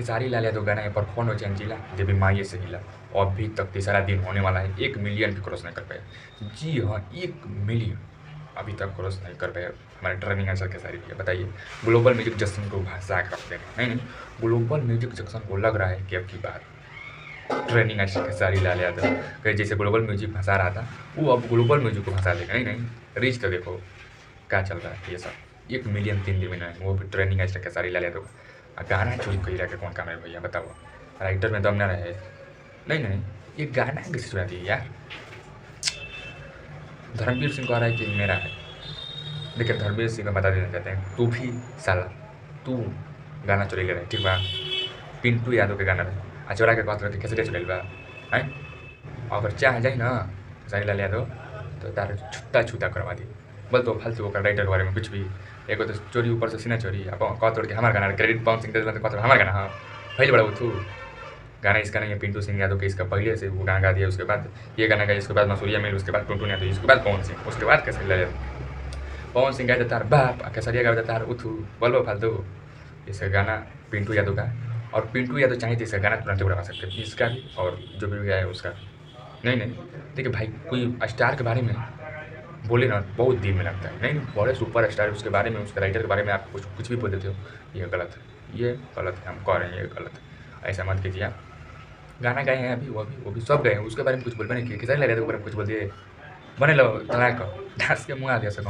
खेसारी लाल यादव गाना है परफॉर्म हो चंचीला देवी माई से हिला। अभी तक तीसरा दिन होने वाला है, 1 मिलियन भी क्रॉस नहीं कर पाया। जी हाँ, 1 मिलियन अभी तक क्रॉस नहीं कर पाया हमारे ट्रेनिंग आंसर खेसारी भैया। बताइए, ग्लोबल म्यूजिक जंक्शन को भाषा के रख देंगे? नहीं, ग्लोबल म्यूजिक जंक्शन को लग रहा है कि अब की बार ट्रेनिंग आंसर खेसारी लाल यादव कहीं जैसे ग्लोबल म्यूजिक फंसा रहा था, वो अब ग्लोबल म्यूजिक को फंसा देगा। नहीं, रीच तो देखो क्या चल रहा है। ये सब 1 मिलियन 3 दिन में है, वो भी ट्रेनिंग आंसर खेसारी लाल यादव का गाना चोरी कही रहा कौन काम है भैया बताओ। राइटर में दम न रहे। नहीं, ये गाना किसी चुरा दिए यार। धर्मवीर सिंह को आ रहा है कि मेरा है। देखिए, धर्मवीर सिंह को बता देना चाहते हैं, तू भी साला तू गाना चोरी ले रहा है, ठीक बा। पिंटू यादव के गाना रहे आ चोरा के कहत रहे कैसे चुराइल बा है। अगर चाह जाए ना खेसारी लाल यादव तो तार छूता करवा दी। बोल तो फालतू होकर राइटर के बारे में कुछ भी। एगो तो चोरी ऊपर से सीना चोरी, अब कह तोड़ के हमारा गाना क्रेडिट पवन सिंह तो कह हमारा गाना। हाँ पहले बड़ा उथू गाना इसका नहीं है, पिंटू सिंह यादव के इसका पहले से वो गाना गा दिया। उसके बाद ये गाना गाया, उसके बाद मसूरिया मिल, उसके बाद टुनटू यादव, उसके बाद पवन सिंह, उसके बाद खेसारी लाल यादव। पवन सिंह गाए तार बाप, खेसारिया गाए तार उथू। बोलो फालतू। इसका गाना पिंटू यादव का, और पिंटू यादव चाहे तो इसका गाना तुरंत उड़ा सकते हैं, इसका भी और जो भी गाया है उसका। नहीं, देखिए भाई, कोई स्टार के बारे में बोले ना बहुत दिन में लगता है। नहीं, बड़े सुपर स्टार उसके बारे में, उसके राइटर के बारे में आप कुछ भी बोल देते हो, ये गलत है, ये गलत है, हम कह रहे हैं ये गलत है। ऐसा मत कीजिए आप। गाना गाए हैं अभी, वो भी सब गए हैं, उसके बारे में कुछ बोलबे नहीं किए। खेसारी लाल यादव के बारे में कुछ बोल दिए, बने लो तलाक डांस के मुँह आ दिया सब।